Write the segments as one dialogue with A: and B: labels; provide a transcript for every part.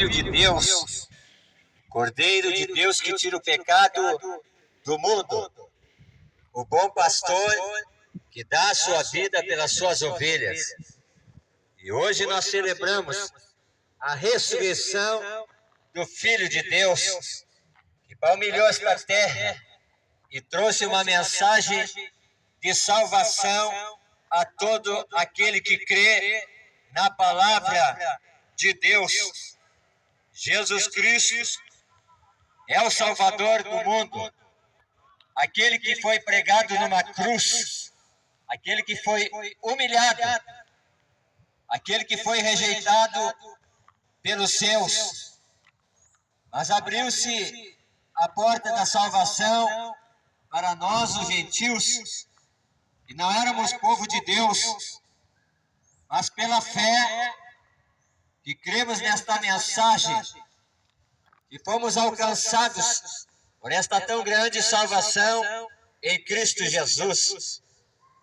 A: Filho de Deus, Cordeiro de Deus que tira o pecado do mundo, o bom pastor que dá a sua vida pelas suas ovelhas. E hoje nós celebramos a ressurreição do Filho de Deus, que palmilhou esta terra e trouxe uma mensagem de salvação a todo aquele que crê na palavra de Deus. Jesus Cristo é o Salvador do mundo, aquele que foi pregado numa cruz, aquele que foi humilhado, aquele que foi rejeitado pelos seus, mas abriu-se a porta da salvação para nós, os gentios, que não éramos povo de Deus, mas pela fé que cremos nesta mensagem, que fomos alcançados por esta tão grande salvação em Cristo Jesus.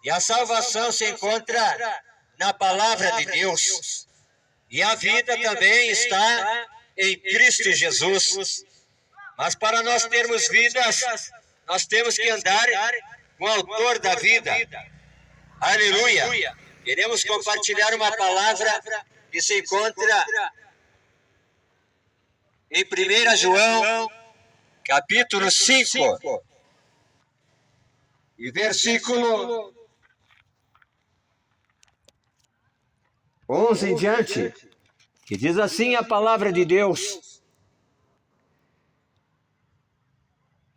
A: E a salvação se encontra na palavra de Deus. E a vida também está em Cristo Jesus. Mas para nós termos vidas, nós temos que andar com o autor da vida. Aleluia! Queremos compartilhar uma palavra que se encontra em 1 João, capítulo 5, e versículo 11 em diante, que diz assim a palavra de Deus: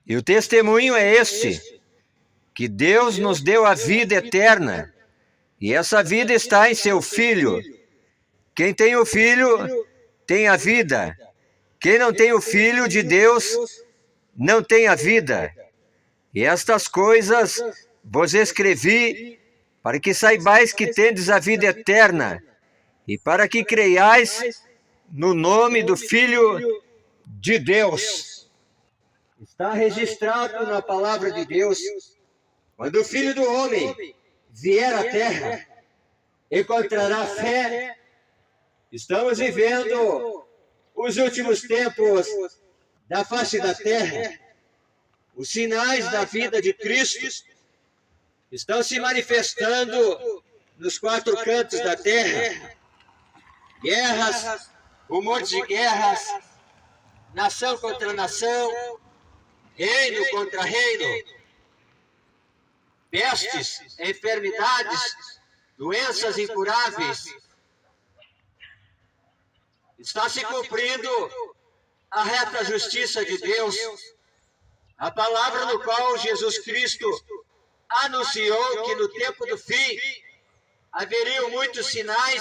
A: e o testemunho é este, que Deus nos deu a vida eterna, e essa vida está em seu Filho. Quem tem o Filho tem a vida. Quem não tem o Filho de Deus não tem a vida. E estas coisas vos escrevi para que saibais que tendes a vida eterna e para que creiais no nome do Filho de Deus. Está registrado na palavra de Deus: quando o Filho do Homem vier à terra, encontrará fé. Estamos vivendo os últimos tempos da face da terra. Os sinais da vida de Cristo estão se manifestando nos quatro cantos da terra. Guerras, rumores de guerras, nação contra nação, reino contra reino, pestes, enfermidades, doenças incuráveis. Está se cumprindo a reta justiça de Deus, a palavra no qual Jesus Cristo anunciou que no tempo do fim haveriam muitos sinais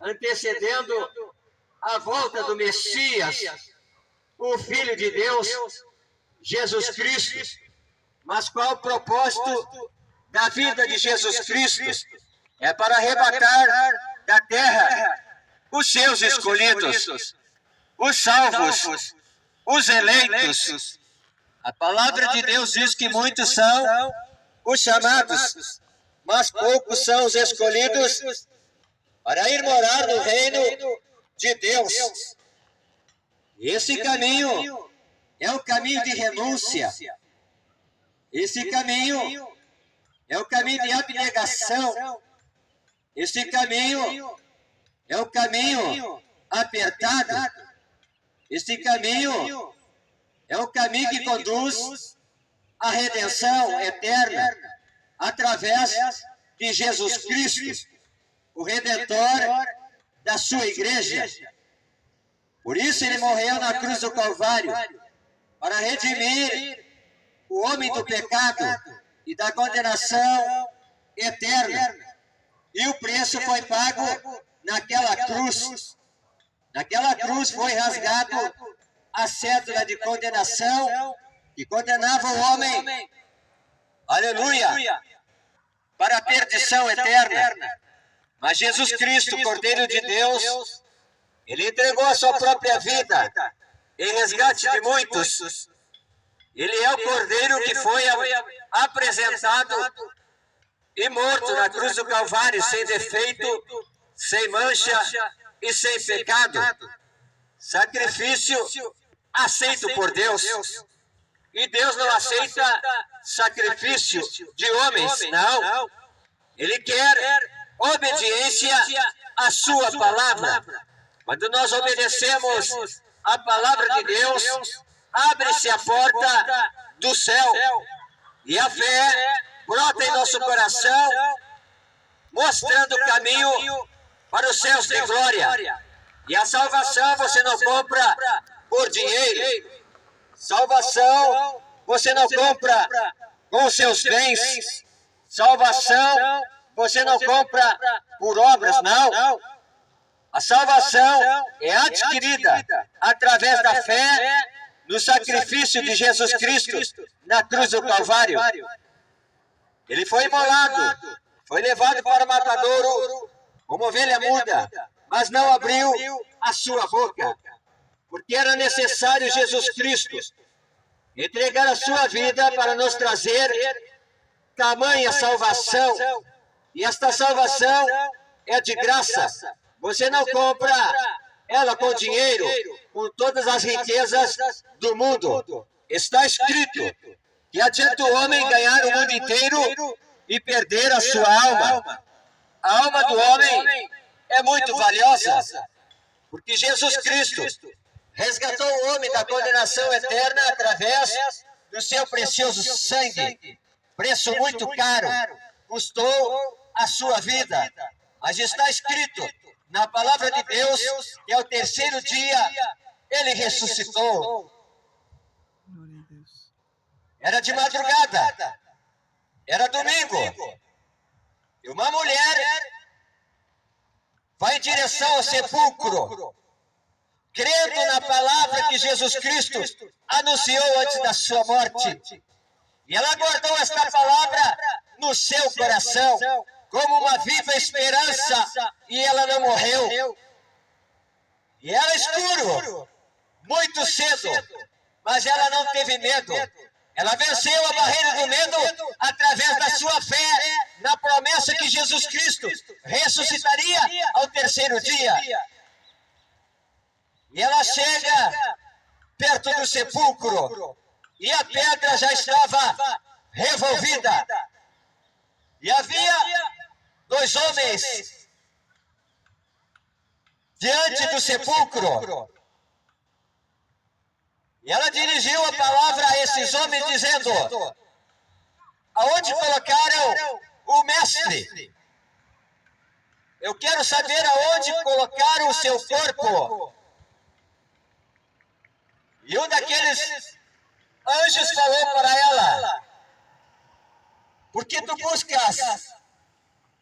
A: antecedendo a volta do Messias, o Filho de Deus, Jesus Cristo. Mas qual o propósito da vida de Jesus Cristo? É para arrebatar da terra os seus escolhidos, os salvos, os eleitos. A palavra de Deus diz que muitos são os chamados, mas poucos são os escolhidos para ir morar no reino de Deus. Esse caminho é o caminho de renúncia. Esse caminho é o caminho de abnegação. Esse caminho é o caminho apertado. Este caminho é o caminho que conduz à redenção eterna através de Jesus Cristo, o Redentor da sua igreja. Por isso ele morreu na cruz do Calvário, para redimir o homem do pecado e da condenação eterna. E o preço foi pago naquela cruz. Naquela cruz foi rasgado a cédula de condenação que condenava o homem, aleluia, para a perdição eterna. Mas Jesus Cristo, Cordeiro de Deus, ele entregou a sua própria vida em resgate de muitos. Ele é o Cordeiro que foi apresentado e morto na cruz do Calvário, sem defeito, sem mancha e sem pecado. sacrifício aceito por Deus. E Deus não aceita sacrifício de homens, não. Ele quer obediência à sua palavra. Quando nós obedecemos a palavra de Deus, abre-se a porta do céu. E a fé brota em nosso coração, mostrando o caminho para os céus de glória. E a salvação você não compra por dinheiro. Salvação você não compra com os seus bens. Salvação você não compra por obras, não. A salvação é adquirida através da fé no sacrifício de Jesus Cristo na cruz do Calvário. Ele foi imolado, foi levado para o matadouro como ovelha muda, mas não abriu a sua boca, porque era necessário Jesus Cristo entregar a sua vida para nos trazer tamanha salvação. E esta salvação é de graça. Você não compra ela com dinheiro, com todas as riquezas do mundo. Está escrito que adianta o homem ganhar o mundo inteiro e perder a sua alma. A alma do homem é muito valiosa, porque Jesus Cristo resgatou o homem da condenação eterna através do seu precioso sangue. Preço muito caro, custou a sua vida. Mas está escrito na palavra de Deus que ao terceiro dia ele ressuscitou. Era de madrugada, era domingo, e uma mulher vai em direção ao sepulcro, crendo na palavra que Jesus Cristo anunciou antes da sua morte. E ela guardou esta palavra no seu coração, como uma viva esperança, e ela não morreu. E era escuro, muito cedo, mas ela não teve medo. Ela venceu a barreira do medo através da sua fé na promessa que Jesus Cristo ressuscitaria ao terceiro dia. E ela chega perto do sepulcro e a pedra já estava revolvida. E havia dois homens diante do sepulcro. E ela dirigiu a palavra a esses homens dizendo: aonde colocaram o mestre? Eu quero saber aonde colocaram o seu corpo. E um daqueles anjos falou para ela: porque tu buscas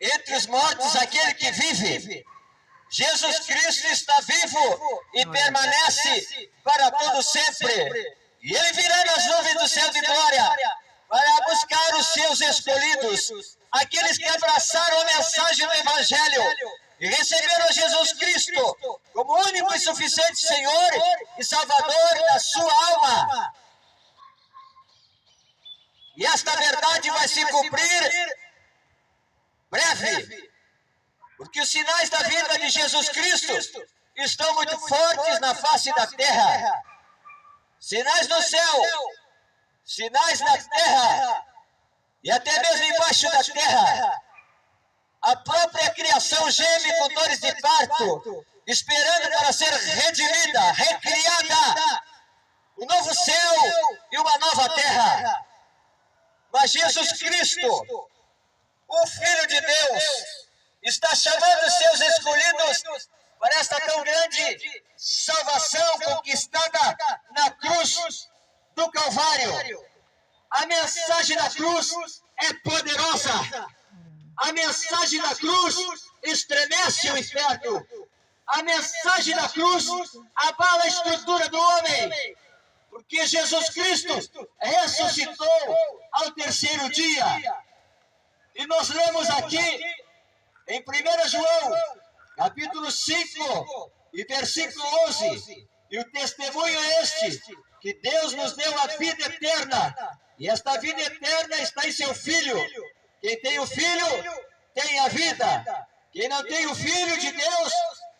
A: entre os mortos aquele que vive? Jesus Cristo está vivo e permanece para todo sempre. E ele virá nas nuvens do céu de glória para buscar os seus escolhidos, aqueles que abraçaram a mensagem do Evangelho e receberam Jesus Cristo como único e suficiente Senhor e Salvador da sua alma. E esta verdade vai se cumprir breve, porque os sinais da vinda de Jesus Cristo estão muito fortes na face da terra. Sinais no céu, sinais na terra e até mesmo embaixo da terra. A própria criação geme com dores de parto, esperando para ser redimida, recriada, um novo céu e uma nova terra. Mas Jesus Cristo, o Filho de Deus, está chamando os seus escolhidos para esta tão grande salvação conquistada na cruz do Calvário. A mensagem da cruz é poderosa. A mensagem da cruz estremece o inferno. A mensagem da cruz abala a estrutura do homem, porque Jesus Cristo ressuscitou ao terceiro dia. E nós lemos aqui em 1 João, capítulo 5, e versículo 11, e o testemunho é este, que Deus nos deu a vida eterna, e esta vida eterna está em seu Filho. Quem tem o Filho, tem a vida. Quem não tem o Filho de Deus,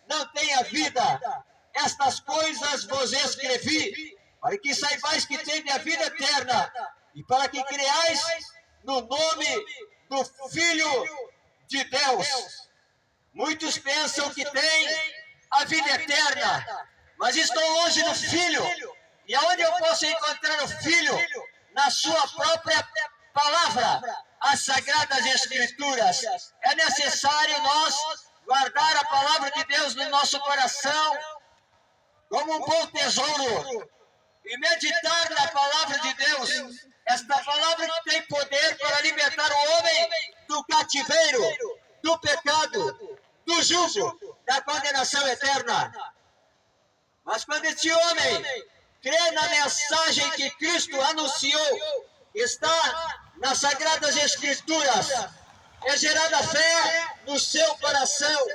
A: não tem a vida. estas coisas vos escrevi, para que saibais que tendes a vida eterna, e para que creais no nome do Filho de Deus. Muitos pensam que têm a vida eterna, mas estão longe do Filho. E aonde eu posso encontrar o Filho? Na sua própria palavra, as Sagradas Escrituras. É necessário nós guardar a palavra de Deus no nosso coração como um bom tesouro e meditar na palavra de Deus. Esta palavra que tem poder para libertar o homem do cativeiro, do pecado, do jugo, da condenação eterna. Mas quando este homem crê na mensagem que Cristo anunciou, está nas Sagradas Escrituras, é gerada fé no seu coração,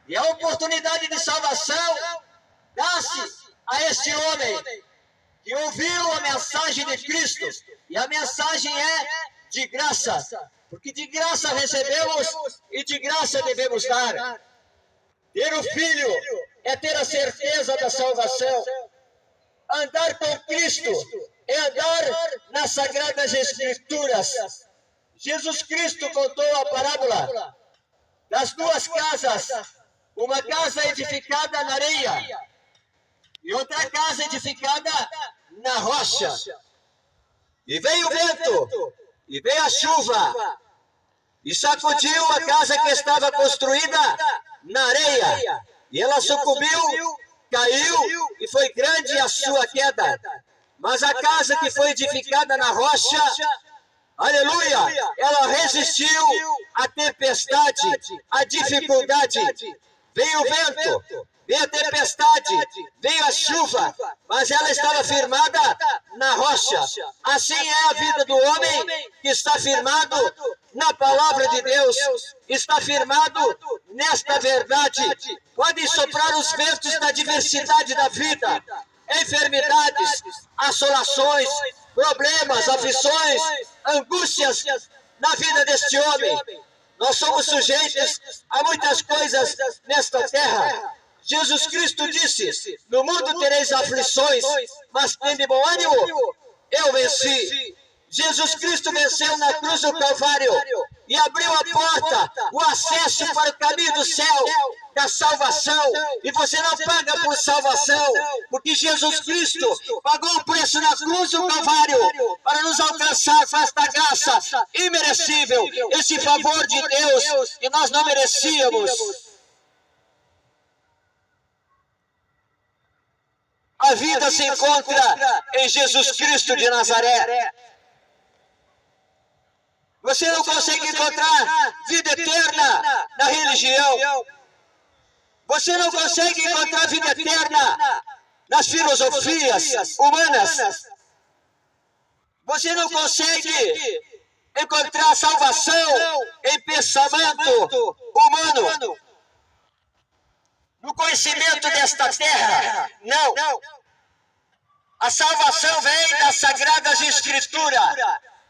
A: e a oportunidade de salvação dá-se a este homem que ouviu a mensagem de Cristo, e a mensagem é de graça, porque de graça recebemos e de graça devemos dar. Ter o Filho é ter a certeza da salvação. Andar com Cristo é andar nas Sagradas Escrituras. Jesus Cristo contou a parábola das duas casas, uma casa edificada na areia e outra casa edificada na rocha. E veio o vento, e veio a chuva, e sacudiu a casa que estava construída na areia, e ela sucumbiu, caiu, e foi grande a sua queda. Mas a casa que foi edificada na rocha, aleluia, ela resistiu à tempestade, à dificuldade. Veio o vento, veio a tempestade, veio a chuva, mas ela estava firmada na rocha. Assim é a vida do homem que está firmado na palavra de Deus, está firmado nesta verdade. Podem soprar os ventos da diversidade da vida, enfermidades, assolações, problemas, aflições, angústias na vida deste homem. Nós somos sujeitos a muitas coisas nesta terra. Jesus Cristo disse: no mundo tereis aflições, mas tende bom ânimo, eu venci. Jesus Cristo venceu na cruz do Calvário e abriu a porta, o acesso para o caminho do céu, da salvação. E você não paga por salvação, porque Jesus Cristo pagou o preço na cruz do Calvário para nos alcançar com esta graça imerecível, esse favor de Deus que nós não merecíamos. A vida se encontra em Jesus Cristo de Nazaré. Você não consegue encontrar vida eterna na religião. Você não consegue encontrar vida eterna nas filosofias humanas. Você não consegue encontrar salvação em pensamento humano, no conhecimento desta terra. Não. A salvação vem das Sagradas Escrituras,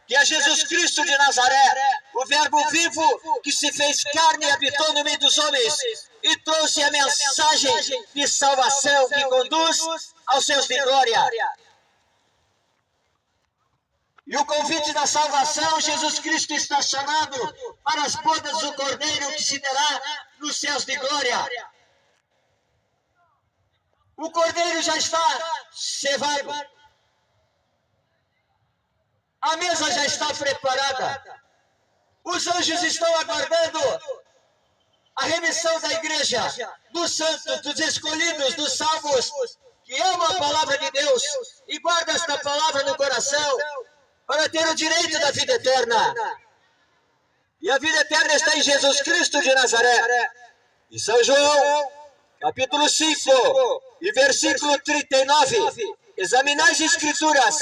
A: que é Jesus Cristo de Nazaré, o Verbo vivo que se fez carne e habitou no meio dos homens e trouxe a mensagem de salvação que conduz aos céus de glória. E o convite da salvação, Jesus Cristo está chamando para as bodas do Cordeiro que se dará nos céus de glória. O Cordeiro já está cevado. A mesa já está preparada. Os anjos estão aguardando a remissão da igreja, dos santos, dos escolhidos, dos salvos, que amam a palavra de Deus e guardam esta palavra no coração para ter o direito da vida eterna. E a vida eterna está em Jesus Cristo de Nazaré. Em São João, capítulo 5, e versículo 39. Examinai as Escrituras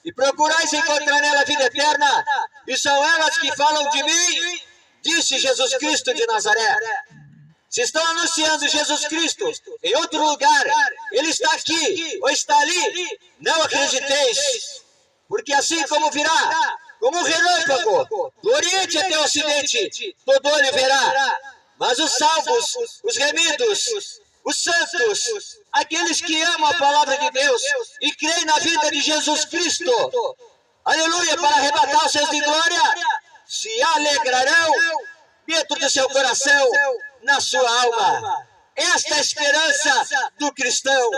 A: e procurais encontrar nela a vida eterna, e são elas que falam de mim, disse Jesus Cristo de Nazaré. Se estão anunciando Jesus Cristo em outro lugar, Ele está aqui ou está ali, não acrediteis, porque assim como virá, como um relâmpago, do Oriente até o Ocidente, todo olho verá, mas os salvos, os remidos,
B: Os santos, aqueles que amam a palavra de Deus e creem na vida de Jesus Cristo, aleluia, para arrebatar os seus de glória, se alegrarão dentro do seu coração, na sua alma. Esta é a esperança do cristão.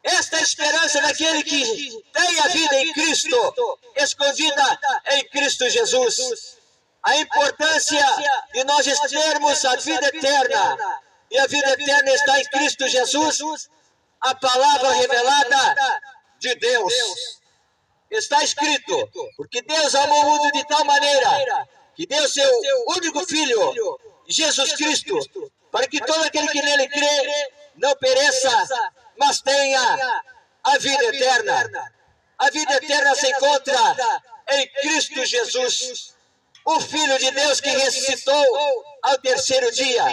B: Esta é a esperança daquele que tem a vida em Cristo, escondida em Cristo Jesus. A importância de nós termos a vida eterna. E a vida eterna está em Cristo Jesus, a palavra revelada de Deus. Está escrito, porque Deus amou o mundo de tal maneira que deu seu único Filho, Jesus Cristo, para que todo aquele que nele crê não pereça, mas tenha a vida eterna. A vida eterna se encontra em Cristo Jesus, o Filho de Deus que ressuscitou ao terceiro dia.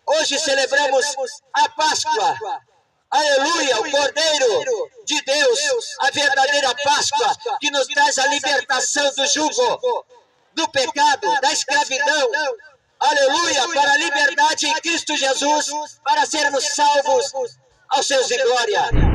B: Hoje celebramos a Páscoa. Aleluia, o Cordeiro de Deus, a verdadeira Páscoa, que nos traz a libertação do jugo, do pecado, da escravidão. Aleluia, para a liberdade em Cristo Jesus, para sermos salvos aos seus de glória.